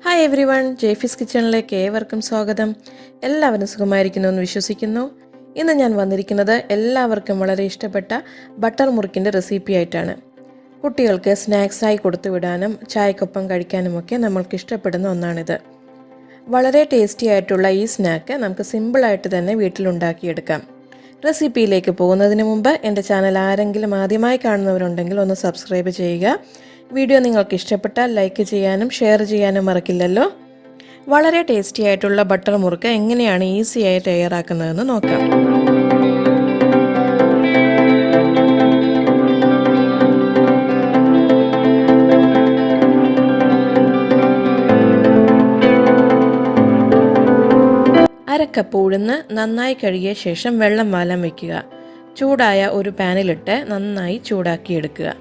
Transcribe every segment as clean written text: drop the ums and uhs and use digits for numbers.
Hi everyone, Jaifys kitchenലേക്ക് ഏവർക്കും സ്വാഗതം. എല്ലാവരും സുഖമായിരിക്കുന്നുവെന്ന് വിശ്വസിക്കുന്നു. ഇന്ന് ഞാൻ വന്നിരിക്കുന്നത് എല്ലാവർക്കും വളരെ ഇഷ്ടപ്പെട്ട ബട്ടർ മുറുക്കിന്റെ റെസിപ്പി ആയിട്ടാണ്. കുട്ടികൾക്ക് സ്നാക്സ് ആയി കൊടുത്തുവിടാനും ചായക്കൊപ്പം കഴിക്കാനുമൊക്കെ നമ്മൾക്ക് ഇഷ്ടപ്പെടുന്ന ഒന്നാണിത്. വളരെ ടേസ്റ്റി ആയിട്ടുള്ള ഈ സ്നാക്ക് നമുക്ക് സിമ്പിൾ ആയിട്ട് തന്നെ വീട്ടിൽ ഉണ്ടാക്കിയെടുക്കാം. റെസിപ്പിയിലേക്ക് പോകുന്നതിന് മുമ്പ് എൻ്റെ ചാനൽ ആരെങ്കിലും ആദ്യമായി കാണുന്നവരുണ്ടെങ്കിൽ ഒന്ന് സബ്സ്ക്രൈബ് ചെയ്യുക. വീഡിയോ നിങ്ങൾക്ക് ഇഷ്ടപ്പെട്ടാൽ ലൈക്ക് ചെയ്യാനും ഷെയർ ചെയ്യാനും മറക്കില്ലല്ലോ. വളരെ ടേസ്റ്റി ആയിട്ടുള്ള ബട്ടർ മുറുക്ക് എങ്ങനെയാണ് ഈസിയായി തയ്യാറാക്കുന്നതെന്ന് നോക്കാം. അരക്കപ്പ് ഉഴുന്ന് നന്നായി കഴുകിയ ശേഷം വെള്ളം വാലാൻ വയ്ക്കുക. ചൂടായ ഒരു പാനിലിട്ട് നന്നായി ചൂടാക്കിയെടുക്കുക.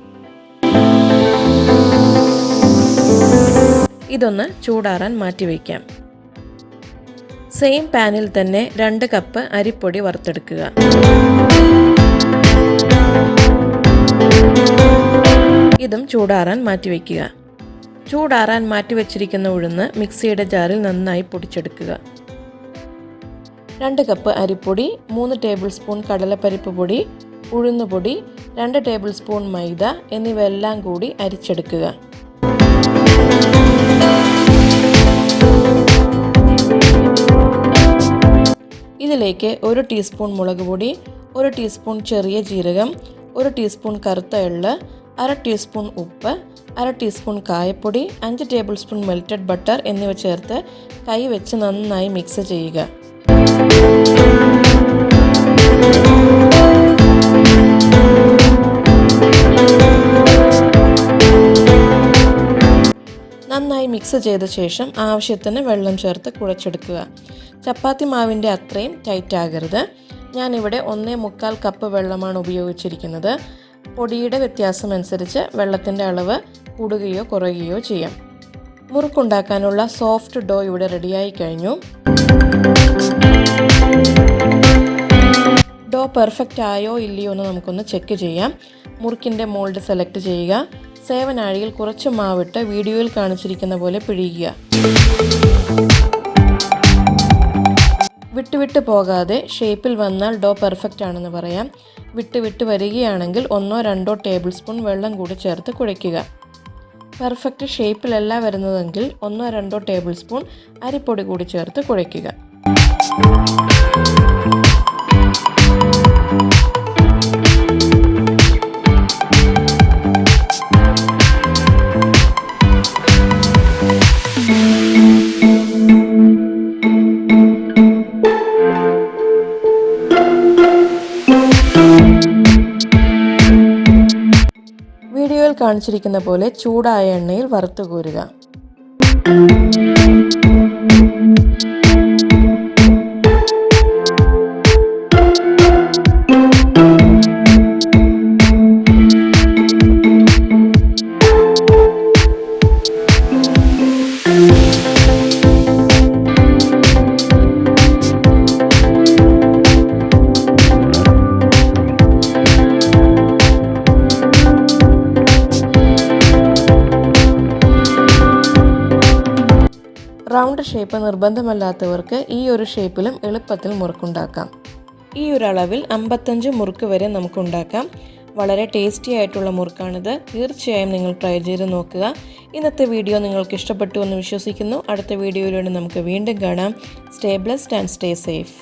ഇതൊന്ന് ചൂടാറാൻ മാറ്റിവെക്കാം. സെയിം പാനിൽ തന്നെ 2 കപ്പ് അരിപ്പൊടി വറുത്തെടുക്കുക. ഇതും ചൂടാറാൻ മാറ്റിവെക്കുക. ചൂടാറാൻ മാറ്റിവെച്ചിരിക്കുന്ന ഉഴുന്ന് മിക്സിയുടെ ജാറിൽ നന്നായി പൊടിച്ചെടുക്കുക. 2 കപ്പ് അരിപ്പൊടി, 3 ടേബിൾ സ്പൂൺ കടലപ്പരിപ്പ് പൊടി, ഉഴുന്നുപൊടി, 2 ടേബിൾ സ്പൂൺ മൈദ എന്നിവയെല്ലാം കൂടി അരിച്ചെടുക്കുക. ഇതിലേക്ക് 1 ടീസ്പൂൺ മുളക് പൊടി, 1 ടീസ്പൂൺ ചെറിയ ജീരകം, 1 ടീസ്പൂൺ കറുത്ത എള്ള്, 1/2 ടീസ്പൂൺ ഉപ്പ്, 1/2 ടീസ്പൂൺ കായപ്പൊടി, 5 ടേബിൾ സ്പൂൺ മെൽറ്റഡ് ബട്ടർ എന്നിവ ചേർത്ത് കൈവച്ച് നന്നായി മിക്സ് ചെയ്യുക. നന്നായി മിക്സ് ചെയ്ത ശേഷം ആവശ്യത്തിന് വെള്ളം ചേർത്ത് കുഴച്ചെടുക്കുക. ചപ്പാത്തി മാവിൻ്റെ അത്രയും ടൈറ്റ് ആകരുത്. ഞാനിവിടെ 1.25 കപ്പ് വെള്ളമാണ് ഉപയോഗിച്ചിരിക്കുന്നത്. പൊടിയുടെ വ്യത്യാസം അനുസരിച്ച് വെള്ളത്തിൻ്റെ അളവ് കൂടുകയോ കുറയുകയോ ചെയ്യാം. മുറുക്കുണ്ടാക്കാനുള്ള സോഫ്റ്റ് ഡോ ഇവിടെ റെഡിയായി കഴിഞ്ഞു. ഡോ പെർഫെക്റ്റ് ആയോ ഇല്ലയോ എന്ന് നമുക്കൊന്ന് ചെക്ക് ചെയ്യാം. മുറുക്കിൻ്റെ മോൾഡ് സെലക്ട് ചെയ്യുക. സേവനാഴിയിൽ കുറച്ച് മാവിട്ട് വീഡിയോയിൽ കാണിച്ചിരിക്കുന്ന പോലെ പിഴിയുക. വിട്ട് പോകാതെ ഷേപ്പിൽ വന്നാൽ ഡോ പെർഫെക്റ്റ് ആണെന്ന് പറയാം. വിട്ട് വരികയാണെങ്കിൽ 1-2 ടേബിൾ സ്പൂൺ വെള്ളം കൂടി ചേർത്ത് കുഴയ്ക്കുക. പെർഫെക്റ്റ് ഷേപ്പിലല്ല വരുന്നതെങ്കിൽ 1-2 ടേബിൾ സ്പൂൺ അരിപ്പൊടി കൂടി ചേർത്ത് കുഴയ്ക്കുക. വീഡിയോയിൽ കാണിച്ചിരിക്കുന്ന പോലെ ചൂടായ എണ്ണയിൽ വറുത്ത് കോരുക. റൗണ്ട് ഷേപ്പ് നിർബന്ധമല്ലാത്തവർക്ക് ഈ ഒരു ഷേപ്പിലും എളുപ്പത്തിൽ മുറുക്കുണ്ടാക്കാം. ഈ ഒരു അളവിൽ 55 മുറുക്ക് വരെ നമുക്കുണ്ടാക്കാം. വളരെ ടേസ്റ്റി ആയിട്ടുള്ള മുറുക്കാണിത്. തീർച്ചയായും നിങ്ങൾ ട്രൈ ചെയ്ത് നോക്കുക. ഇന്നത്തെ വീഡിയോ നിങ്ങൾക്ക് ഇഷ്ടപ്പെട്ടു എന്ന് വിശ്വസിക്കുന്നു. അടുത്ത വീഡിയോയിലൂടെ നമുക്ക് വീണ്ടും കാണാം. Stay blessed and stay safe.